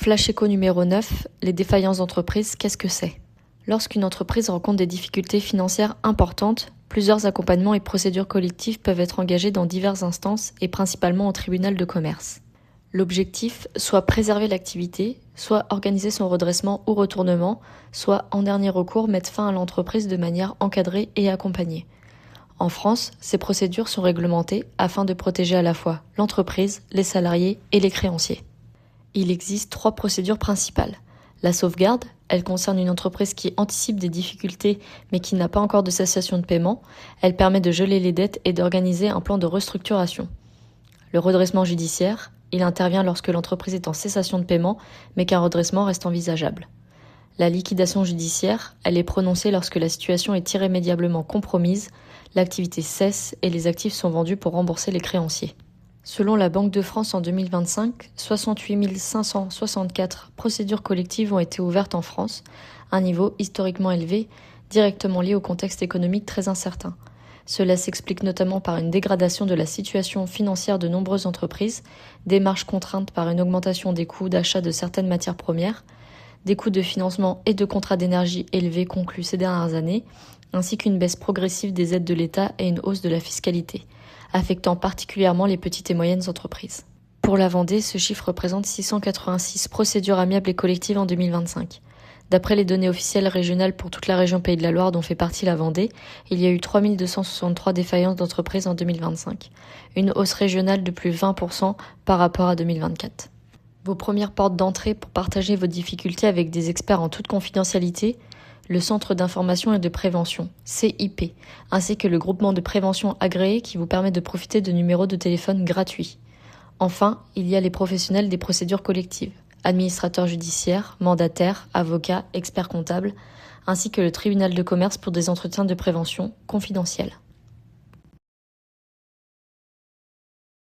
Flash Echo numéro 9, les défaillances d'entreprise, qu'est-ce que c'est? Lorsqu'une entreprise rencontre des difficultés financières importantes, plusieurs accompagnements et procédures collectives peuvent être engagés dans diverses instances et principalement au tribunal de commerce. L'objectif, soit préserver l'activité, soit organiser son redressement ou retournement, soit en dernier recours mettre fin à l'entreprise de manière encadrée et accompagnée. En France, ces procédures sont réglementées afin de protéger à la fois l'entreprise, les salariés et les créanciers. Il existe 3 procédures principales. La sauvegarde, elle concerne une entreprise qui anticipe des difficultés mais qui n'a pas encore de cessation de paiement. Elle permet de geler les dettes et d'organiser un plan de restructuration. Le redressement judiciaire, il intervient lorsque l'entreprise est en cessation de paiement mais qu'un redressement reste envisageable. La liquidation judiciaire, elle est prononcée lorsque la situation est irrémédiablement compromise, l'activité cesse et les actifs sont vendus pour rembourser les créanciers. Selon la Banque de France en 2025, 68 564 procédures collectives ont été ouvertes en France, un niveau historiquement élevé, directement lié au contexte économique très incertain. Cela s'explique notamment par une dégradation de la situation financière de nombreuses entreprises, des marges contraintes par une augmentation des coûts d'achat de certaines matières premières, des coûts de financement et de contrats d'énergie élevés conclus ces dernières années, ainsi qu'une baisse progressive des aides de l'État et une hausse de la fiscalité, affectant particulièrement les petites et moyennes entreprises. Pour la Vendée, ce chiffre représente 686 procédures amiables et collectives en 2025. D'après les données officielles régionales pour toute la région Pays de la Loire dont fait partie la Vendée, il y a eu 3263 défaillances d'entreprises en 2025, une hausse régionale de plus de 20% par rapport à 2024. Vos premières portes d'entrée pour partager vos difficultés avec des experts en toute confidentialité, le Centre d'information et de prévention, CIP, ainsi que le groupement de prévention agréé qui vous permet de profiter de numéros de téléphone gratuits. Enfin, il y a les professionnels des procédures collectives, administrateurs judiciaires, mandataires, avocats, experts comptables, ainsi que le tribunal de commerce pour des entretiens de prévention confidentiels.